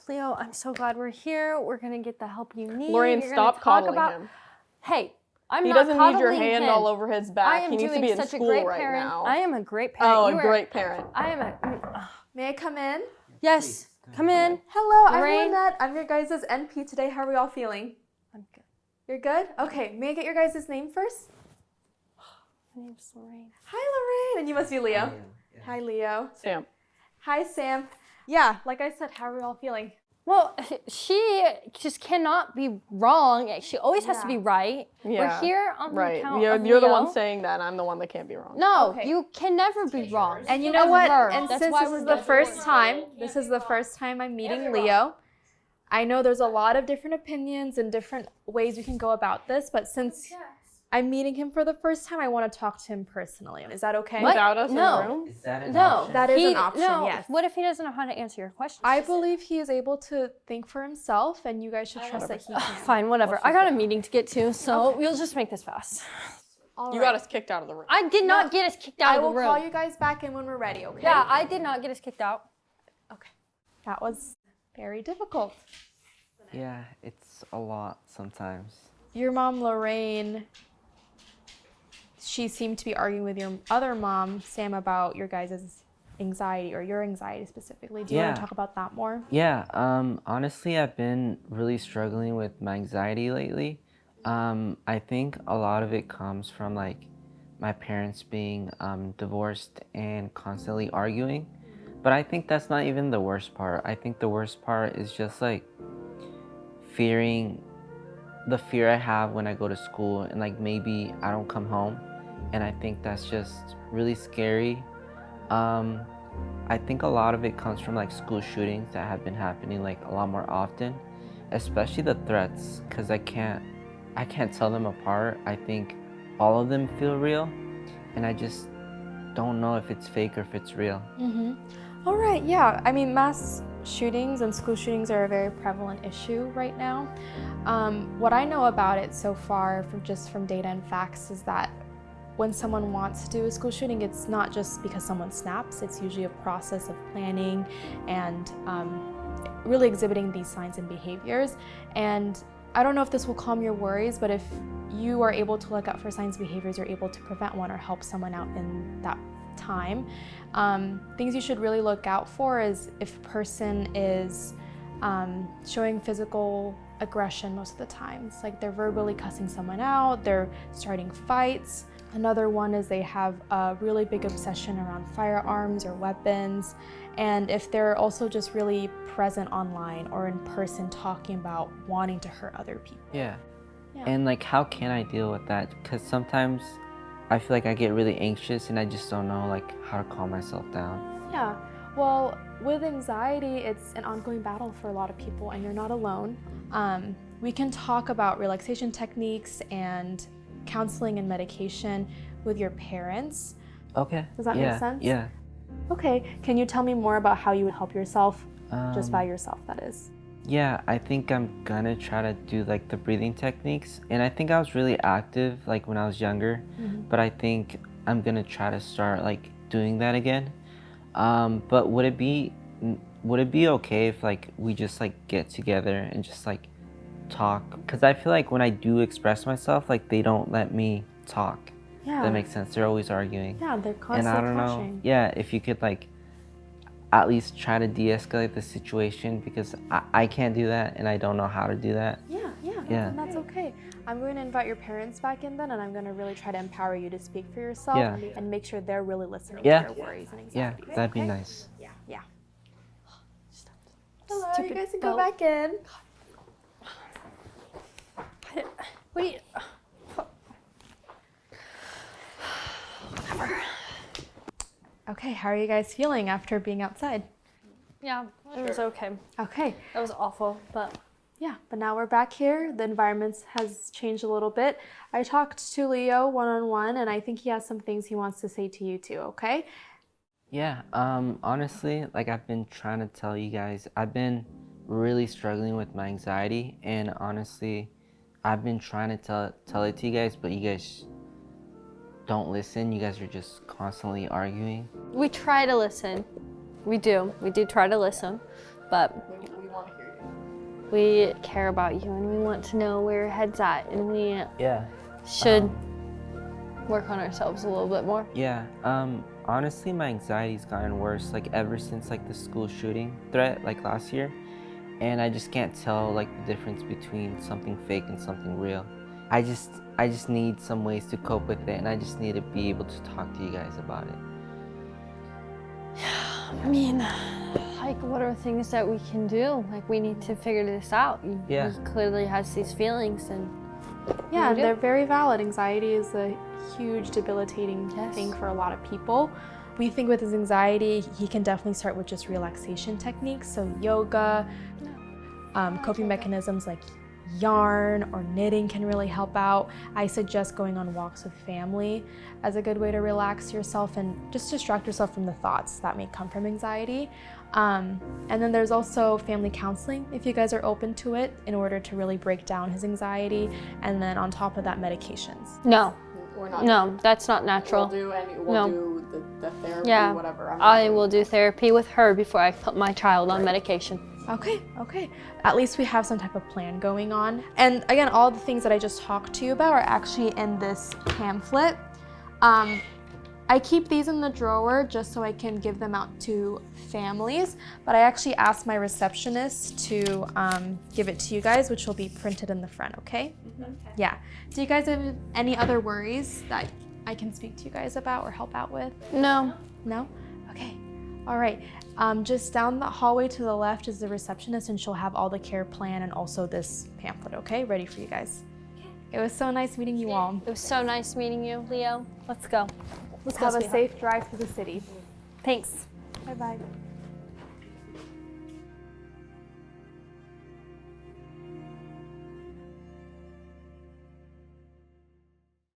Leo, I'm so glad we're here. We're gonna get the help you need. Lorraine, You're stop gonna talk coddling him. Hey, I'm He not doesn't need your coddling hand him. all over his I back. am He needs to doing be in such a school great right parent. now. I am a great parent. Oh, You a are- great parent. I am a. May I come in? Yes, come in. Hello, Lorraine? I'm Lynette. I'm your guys' NP today. How are we all feeling? I'm good. You're good? Okay, may I get your guys' name first? My name's Lorraine. Hi, Lorraine. And you must be Leo. Hi, Leo. Sam. Hi, Sam. Yeah, like I said, how are we all feeling? Well, she just cannot be wrong. She always has to be right. Yeah. We're here on the Right. account You're of the Leo. one saying that. I'm the one that can't be wrong. No, Okay. you can never be wrong. And you know what? Ever. And That's since why this we're is the good. first time I'm meeting Leo, I know there's a lot of different opinions and different ways we can go about this, but since I'm meeting him for the first time, I want to talk to him personally. Is that okay? What? Without us No. in the room? Is that an No, option? That is an option, no. yes. What if he doesn't know how to answer your questions? I believe he is able to think for himself, and you guys should trust that he can. Fine, whatever. I got a meeting to get to, so we'll just make this fast. All You right. got us kicked out of the room. I did not get us kicked out I of the will room. call you guys back in when we're ready, okay? Yeah, I did not get us kicked out. Okay. That was very difficult. Yeah, it's a lot sometimes. Your mom, Lorraine, she seemed to be arguing with your other mom, Sam, about your guys' anxiety, or your anxiety specifically. Do you want Yeah. to talk about that more? Yeah, honestly, I've been really struggling with my anxiety lately. I think a lot of it comes from like my parents being divorced and constantly arguing. But I think that's not even the worst part. I think the worst part is just like the fear I have when I go to school and like maybe I don't come home. And I think that's just really scary. I think a lot of it comes from like school shootings that have been happening like a lot more often, especially the threats, because I can't tell them apart. I think all of them feel real, and I just don't know if it's fake or if it's real. Mm-hmm. All right, yeah. I mean, mass shootings and school shootings are a very prevalent issue right now. What I know about it so far, from data and facts, is that when someone wants to do a school shooting, it's not just because someone snaps. It's usually a process of planning and really exhibiting these signs and behaviors. And I don't know if this will calm your worries, but if you are able to look out for signs and behaviors, you're able to prevent one or help someone out in that time. Things you should really look out for is if a person is showing physical aggression most of the time. It's like they're verbally cussing someone out, they're starting fights. Another one is they have a really big obsession around firearms or weapons. And if they're also just really present online or in person talking about wanting to hurt other people. Yeah. Yeah. And like, how can I deal with that? Because sometimes I feel like I get really anxious and I just don't know like how to calm myself down. Yeah, well, with anxiety, it's an ongoing battle for a lot of people, and you're not alone. We can talk about relaxation techniques and counseling and medication with your parents. Okay. Does that make sense? Yeah. Okay, can you tell me more about how you would help yourself, just by yourself, that is? Yeah, I think I'm gonna try to do like the breathing techniques. And I think I was really active like when I was younger, but I think I'm gonna try to start like doing that again. But would it be okay if like we just like get together and just like talk? Because I feel like when I do express myself, like they don't let me talk. Yeah. That makes sense. They're always arguing. Yeah, they're And constantly I don't clashing. know. Yeah, if you could like at least try to de-escalate the situation, because I can't do that and I don't know how to do that. Yeah, Yeah. and that's okay. I'm going to invite your parents back in then, and I'm going to really try to empower you to speak for yourself Yeah. and make sure they're really listening Yeah. to your worries and Yeah, anxieties. that'd be okay? nice. Yeah. Hello, you Stupid guys can go belt. back in. What do you? Okay, how are you guys feeling after being outside? Yeah, it was okay. Okay, That was awful, but yeah, but now we're back here. The environment has changed a little bit. I talked to Leo one-on-one, and I think he has some things he wants to say to you too, okay? Yeah, honestly, like I've been trying to tell you guys, I've been really struggling with my anxiety, and honestly, I've been trying to tell it to you guys, but you guys don't listen. You guys are just constantly arguing. we try to listen. We do try to listen, but We want to hear you. we care about you and we want to know where your head's at, and we Yeah. should work on ourselves a little bit more. Yeah, honestly, my anxiety's gotten worse, like ever since like the school shooting threat, like last year, and I just can't tell like the difference between something fake and something real. I just need some ways to cope with it, and I just need to be able to talk to you guys about it. I mean, like, what are things that we can do? Like, we need to figure this out. Yeah. He clearly has these feelings, and Yeah, we do. they're very valid. Anxiety is a huge debilitating Yes. thing for a lot of people. We think with his anxiety, he can definitely start with just relaxation techniques. So yoga, coping mechanisms like yarn or knitting can really help out. I suggest going on walks with family as a good way to relax yourself and just distract yourself from the thoughts that may come from anxiety. And then there's also family counseling if you guys are open to it, in order to really break down his anxiety. And then on top of that, medications. no, We're not. no, that's not natural. We'll No. do the therapy, Yeah, whatever. I'm not I doing will that. do therapy with her before I put my child on medication. Okay. At least we have some type of plan going on. And again, all the things that I just talked to you about are actually in this pamphlet. I keep these in the drawer just so I can give them out to families, but I actually asked my receptionist to give it to you guys, which will be printed in the front, okay? Yeah. Do you guys have any other worries that I can speak to you guys about or help out with? No. No? Okay. All right. Just down the hallway to the left is the receptionist, and she'll have all the care plan and also this pamphlet, okay? Ready for you guys. It was so nice meeting you all. It was so nice meeting you, Leo. Let's go. Let's go, Have a sweetheart. safe drive through the city. Thanks. Bye-bye.